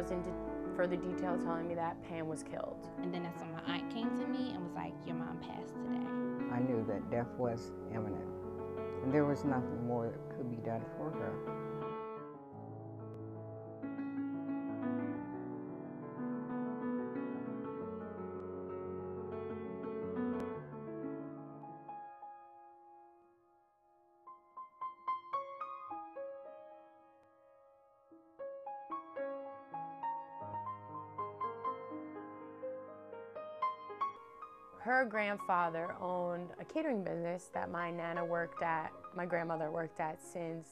goes into further detail telling me that Pam was killed. And then that's when my aunt came to me and was like, your mom passed today. I knew that death was imminent, and there was nothing more that could be done for her. Her grandfather owned a catering business that my Nana worked at, my grandmother worked at since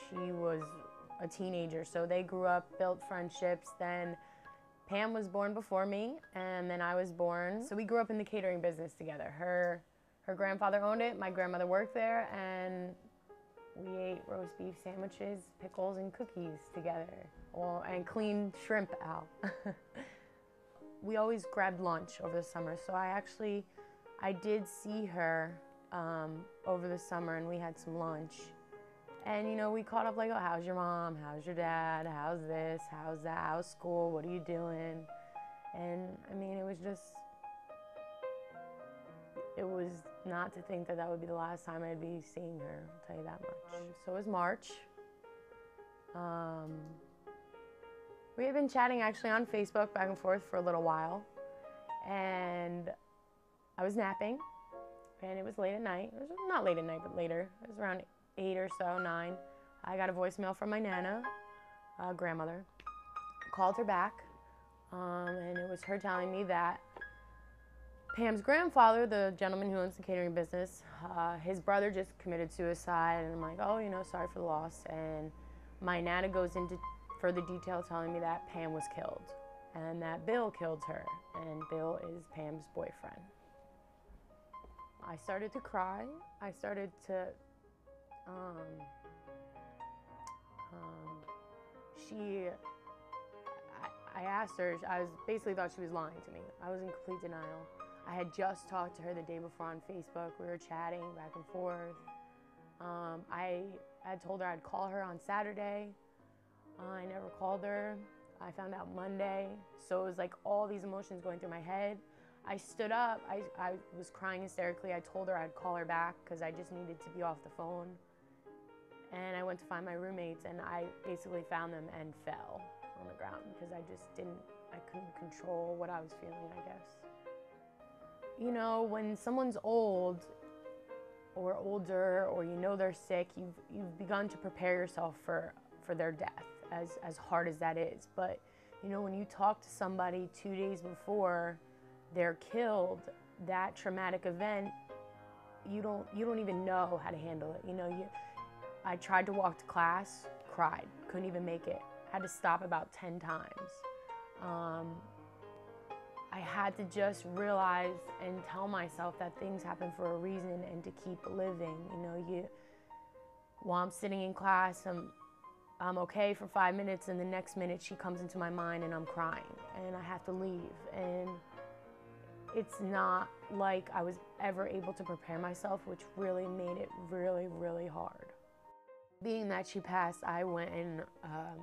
she was a teenager. So they grew up, built friendships. Then Pam was born before me, and then I was born. So we grew up in the catering business together. Her grandfather owned it, my grandmother worked there, and we ate roast beef sandwiches, pickles, and cookies together. Well, and cleaned shrimp out. We always grabbed lunch over the summer, so I did see her over the summer, and we had some lunch. And you know, we caught up like, oh, how's your mom? How's your dad? How's this? How's that? How's school? What are you doing? And I mean, it was not to think that that would be the last time I'd be seeing her, I'll tell you that much. So it was March. We had been chatting actually on Facebook back and forth for a little while, and I was napping, and it was late at night. It was not late at night, but later. It was around 8 or so, 9. I got a voicemail from my Nana, grandmother. Called her back, and it was her telling me that Pam's grandfather, the gentleman who owns the catering business, his brother just committed suicide, and I'm like, oh, you know, sorry for the loss. And my Nana goes into further detail telling me that Pam was killed and that Bill killed her, and Bill is Pam's boyfriend. I started to cry. I started to, I asked her, I basically thought she was lying to me. I was in complete denial. I had just talked to her the day before on Facebook. We were chatting back and forth. I had told her I'd call her on Saturday. I never called her. I found out Monday. So it was like all these emotions going through my head. I stood up. I was crying hysterically. I told her I'd call her back because I just needed to be off the phone. And I went to find my roommates, and I basically found them and fell on the ground because I couldn't control what I was feeling, I guess. You know, when someone's old or older, or you know they're sick, you've begun to prepare yourself for their death, as hard as that is. But you know, when you talk to somebody 2 days before they're killed, that traumatic event, you don't even know how to handle it. You know, I tried to walk to class, cried, couldn't even make it. Had to stop about 10 times. I had to just realize and tell myself that things happen for a reason and to keep living. You know, while I'm sitting in class, I'm okay for 5 minutes, and the next minute she comes into my mind and I'm crying and I have to leave. And it's not like I was ever able to prepare myself, which really made it really, really hard. Being that she passed, I went and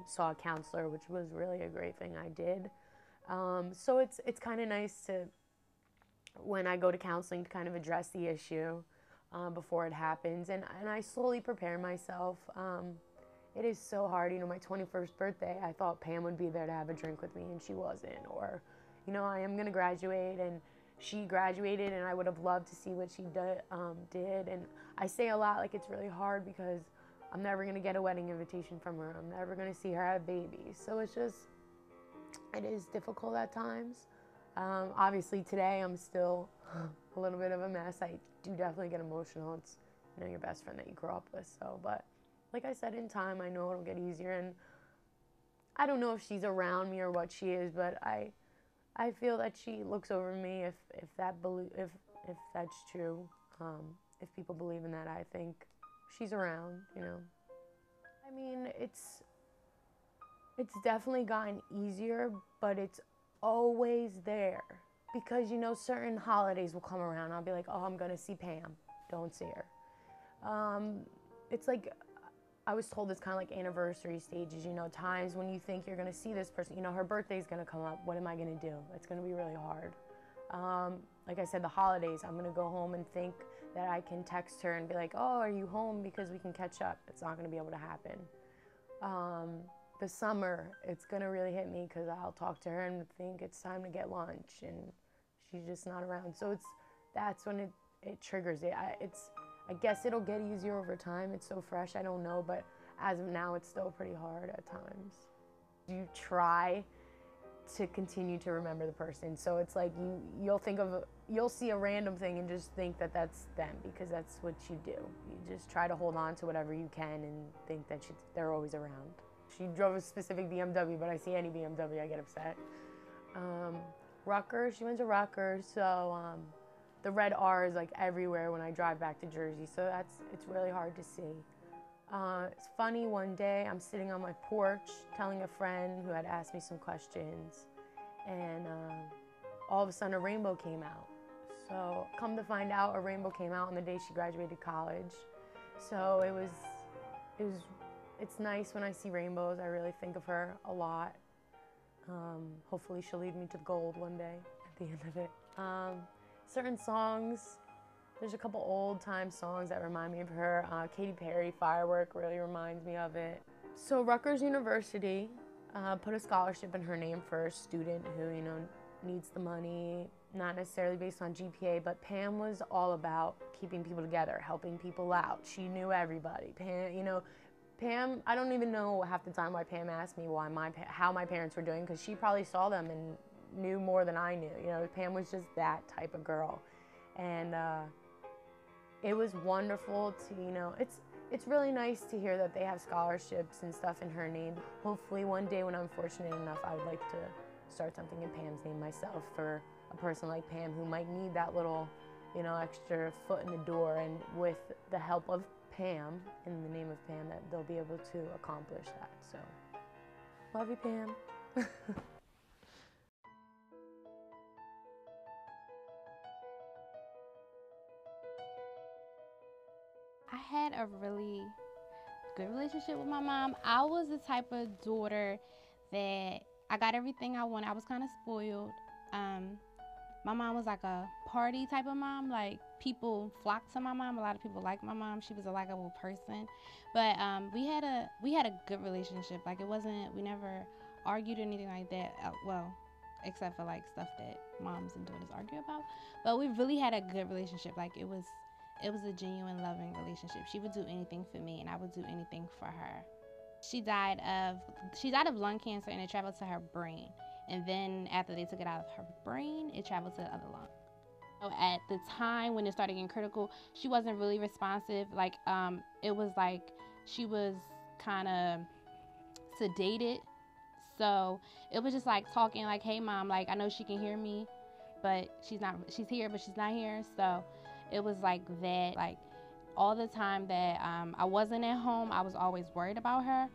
saw a counselor, which was really a great thing I did. So it's kind of nice to, when I go to counseling, to kind of address the issue before it happens, and I slowly prepare myself. It is so hard. You know, my 21st birthday, I thought Pam would be there to have a drink with me, and she wasn't. Or, you know, I am gonna graduate, and she graduated, and I would have loved to see what she did. And I say a lot like it's really hard because I'm never gonna get a wedding invitation from her. I'm never gonna see her have babies. So it is difficult at times. Obviously today I'm still a little bit of a mess. I do definitely get emotional. It's, you know, your best friend that you grow up with. So, but like I said, in time, I know it'll get easier. And I don't know if she's around me or what she is, but I feel that she looks over me if that's true. If people believe in that, I think she's around, you know. I mean, it's definitely gotten easier, but it's always there. Because, you know, certain holidays will come around. I'll be like, oh, I'm gonna see Pam. Don't see her. It's like, I was told it's kind of like anniversary stages, you know, times when you think you're going to see this person. You know, her birthday's going to come up. What am I going to do? It's going to be really hard. Like I said, the holidays, I'm going to go home and think that I can text her and be like, oh, are you home? Because we can catch up. It's not going to be able to happen. The summer, it's going to really hit me because I'll talk to her and think it's time to get lunch, and she's just not around. So that's when it triggers it. I guess it'll get easier over time. It's so fresh, I don't know, but as of now, it's still pretty hard at times. You try to continue to remember the person. So it's like you'll see a random thing and just think that that's them, because that's what you do. You just try to hold on to whatever you can and think that they're always around. She drove a specific BMW, but I see any BMW, I get upset. Rutgers, she went to Rutgers, so the red R is like everywhere when I drive back to Jersey, so it's really hard to see. It's funny, one day I'm sitting on my porch telling a friend who had asked me some questions, and all of a sudden a rainbow came out. So come to find out, a rainbow came out on the day she graduated college. So it's nice when I see rainbows. I really think of her a lot. Hopefully she'll lead me to gold one day at the end of it. Certain songs, there's a couple old time songs that remind me of her. Katy Perry, Firework really reminds me of it. So Rutgers University put a scholarship in her name for a student who, you know, needs the money, not necessarily based on GPA, but Pam was all about keeping people together, helping people out. She knew everybody. Pam, I don't even know half the time why Pam asked me how my parents were doing, because she probably saw them and knew more than I knew. You know, Pam was just that type of girl. And it was wonderful to, you know, it's really nice to hear that they have scholarships and stuff in her name. Hopefully one day when I'm fortunate enough, I would like to start something in Pam's name myself for a person like Pam who might need that little, you know, extra foot in the door, and with the help of Pam, in the name of Pam, that they'll be able to accomplish that. So, love you, Pam. I had a really good relationship with my mom. I was the type of daughter that I got everything I wanted. I was kind of spoiled. My mom was like a party type of mom. Like, people flocked to my mom. A lot of people liked my mom. She was a likable person. But we had a good relationship. Like, we never argued or anything like that. Well, except for like stuff that moms and daughters argue about. But we really had a good relationship. Like, it was a genuine, loving relationship. She would do anything for me, and I would do anything for her. She died of lung cancer, and it traveled to her brain. And then after they took it out of her brain, it traveled to the other lung. So at the time when it started getting critical, she wasn't really responsive. Like, it was like she was kind of sedated. So it was just like talking like, hey, Mom, like, I know she can hear me, but she's here, but she's not here. So it was like that, like, all the time that I wasn't at home, I was always worried about her.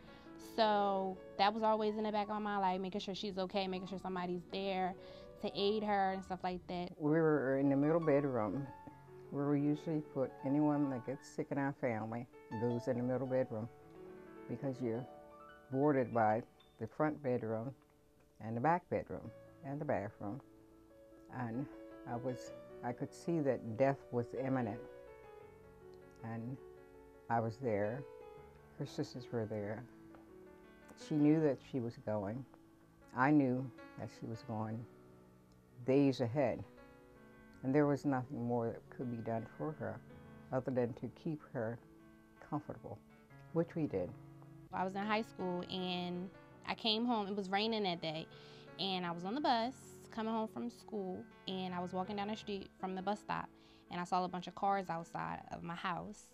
So that was always in the back of my mind, like making sure she's okay, making sure somebody's there to aid her and stuff like that. We were in the middle bedroom, where we usually put anyone that gets sick in our family goes in the middle bedroom, because you're boarded by the front bedroom and the back bedroom and the bathroom. And I could see that death was imminent, and I was there. Her sisters were there. She knew that she was going. I knew that she was going days ahead, and there was nothing more that could be done for her other than to keep her comfortable, which we did. I was in high school, and I came home. It was raining that day, and I was on the bus coming home from school, and I was walking down the street from the bus stop, and I saw a bunch of cars outside of my house.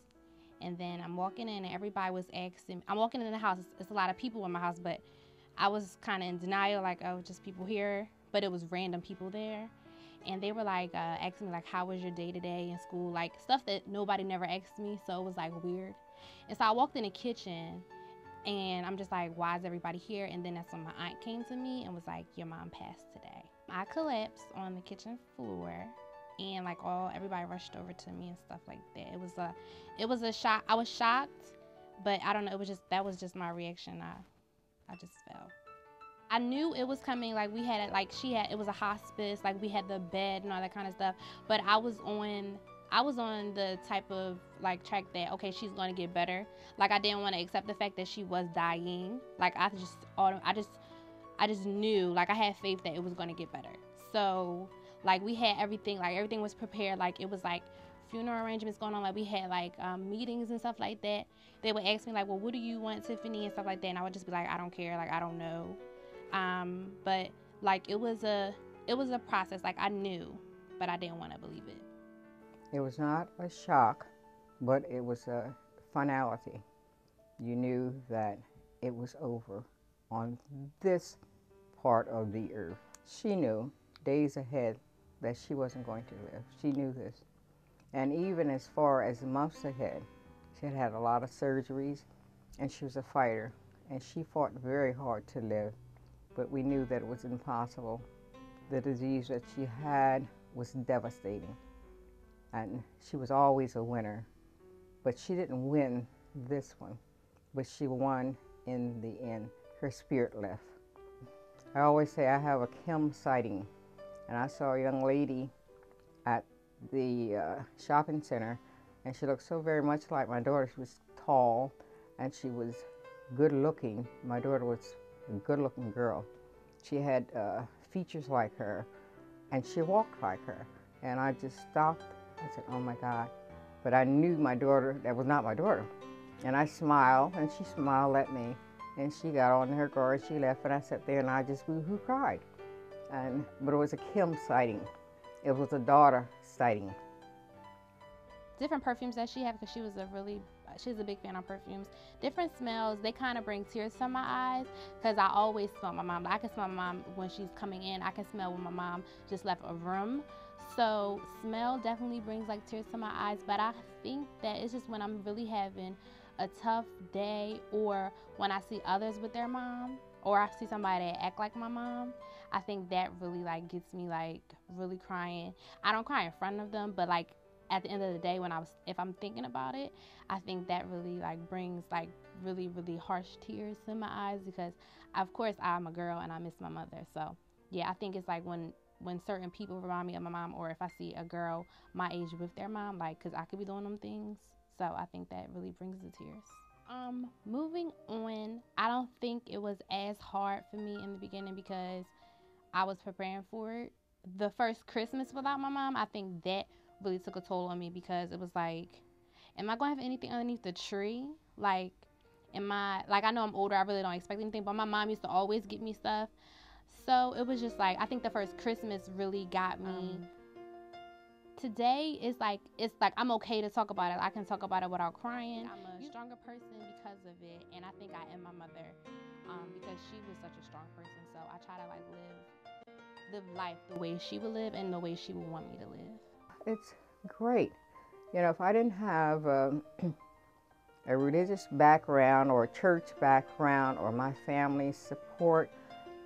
And then I'm walking in, and everybody was asking. I'm walking in the house. It's a lot of people in my house, but I was kind of in denial, like, oh, just people here. But it was random people there. And they were like asking me, like, how was your day-to-day in school? Like, stuff that nobody never asked me, so it was like weird. And so I walked in the kitchen, and I'm just like, why is everybody here? And then that's when my aunt came to me and was like, your mom passed today. I collapsed on the kitchen floor, and like everybody rushed over to me and stuff like that. It was a shock. I was shocked, But I don't know, that was just my reaction. I just fell. I knew it was coming. Like, we had it, like, it was a hospice, like, we had the bed and all that kind of stuff. But I was on the type of, like, track that, okay, she's going to get better. Like, I didn't want to accept the fact that she was dying. Like, I just knew, like, I had faith that it was going to get better. So, like, we had everything, like, everything was prepared. Like, it was, like, funeral arrangements going on. Like, we had, like, meetings and stuff like that. They would ask me, like, well, what do you want, Tiffany, and stuff like that. And I would just be like, I don't care. Like, I don't know. But, like, it was a process. Like, I knew, but I didn't want to believe it. It was not a shock, but it was a finality. You knew that it was over on this part of the earth. She knew days ahead that she wasn't going to live. She knew this. And even as far as months ahead, she had had a lot of surgeries, and she was a fighter, and she fought very hard to live, but we knew that it was impossible. The disease that she had was devastating, and she was always a winner, but she didn't win this one, but she won in the end. Her spirit left. I always say I have a Kim sighting, and I saw a young lady at the shopping center, and she looked so very much like my daughter. She was tall, and she was good looking. My daughter was a good looking girl. She had features like her, and she walked like her. And I just stopped. I said, oh my God. But I knew my daughter, that was not my daughter. And I smiled, and she smiled at me. And she got on her car, and she left, and I sat there, and I just boo-hoo cried. But it was a Kim sighting. It was a daughter sighting. Different perfumes that she had, because she was a big fan of perfumes. Different smells, they kind of bring tears to my eyes, because I always smell my mom. I can smell my mom when she's coming in. I can smell when my mom just left a room. So smell definitely brings like tears to my eyes. But I think that it's just when I'm really having a tough day, or when I see others with their mom, or I see somebody that act like my mom, I think that really like gets me like really crying. I don't cry in front of them, but like at the end of the day, if I'm thinking about it, I think that really like brings like really, really harsh tears to my eyes, because of course I'm a girl and I miss my mother. So yeah, I think it's like when certain people remind me of my mom, or if I see a girl my age with their mom, like, because I could be doing them things. So I think that really brings the tears. Moving on, I don't think it was as hard for me in the beginning, because I was preparing for it. The first Christmas without my mom, I think that really took a toll on me, because it was like, am I going to have anything underneath the tree? Like, I know I'm older, I really don't expect anything, but my mom used to always get me stuff. So it was just like, I think the first Christmas really got me. Today it's like I'm okay to talk about it. I can talk about it without crying. I'm a stronger person because of it, and I think I am my mother, because she was such a strong person. So I try to like live life the way she would live and the way she would want me to live. It's great. You know, if I didn't have a religious background or a church background, or my family's support,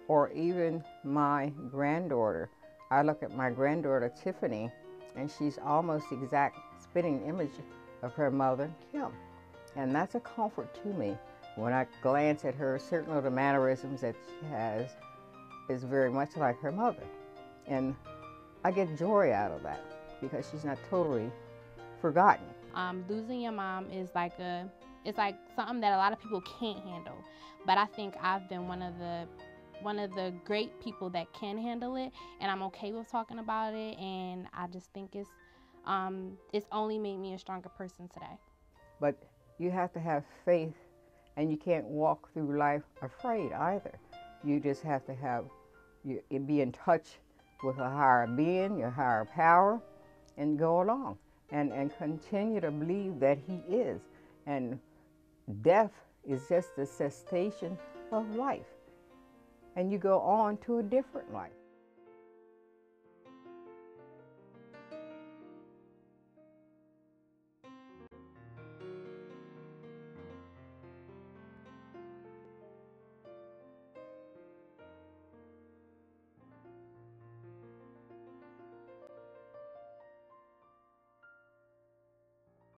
or even my granddaughter, I look at my granddaughter Tiffany, and she's almost the exact spitting image of her mother, Kim. And that's a comfort to me. When I glance at her, certain of the mannerisms that she has is very much like her mother. And I get joy out of that, because she's not totally forgotten. Losing your mom is it's like something that a lot of people can't handle. But I think I've been one of the great people that can handle it, and I'm okay with talking about it, and I just think it's only made me a stronger person today. But you have to have faith, and you can't walk through life afraid either. You just have to be in touch with a higher being, your higher power, and go along and continue to believe that He is. And death is just the cessation of life. And you go on to a different life.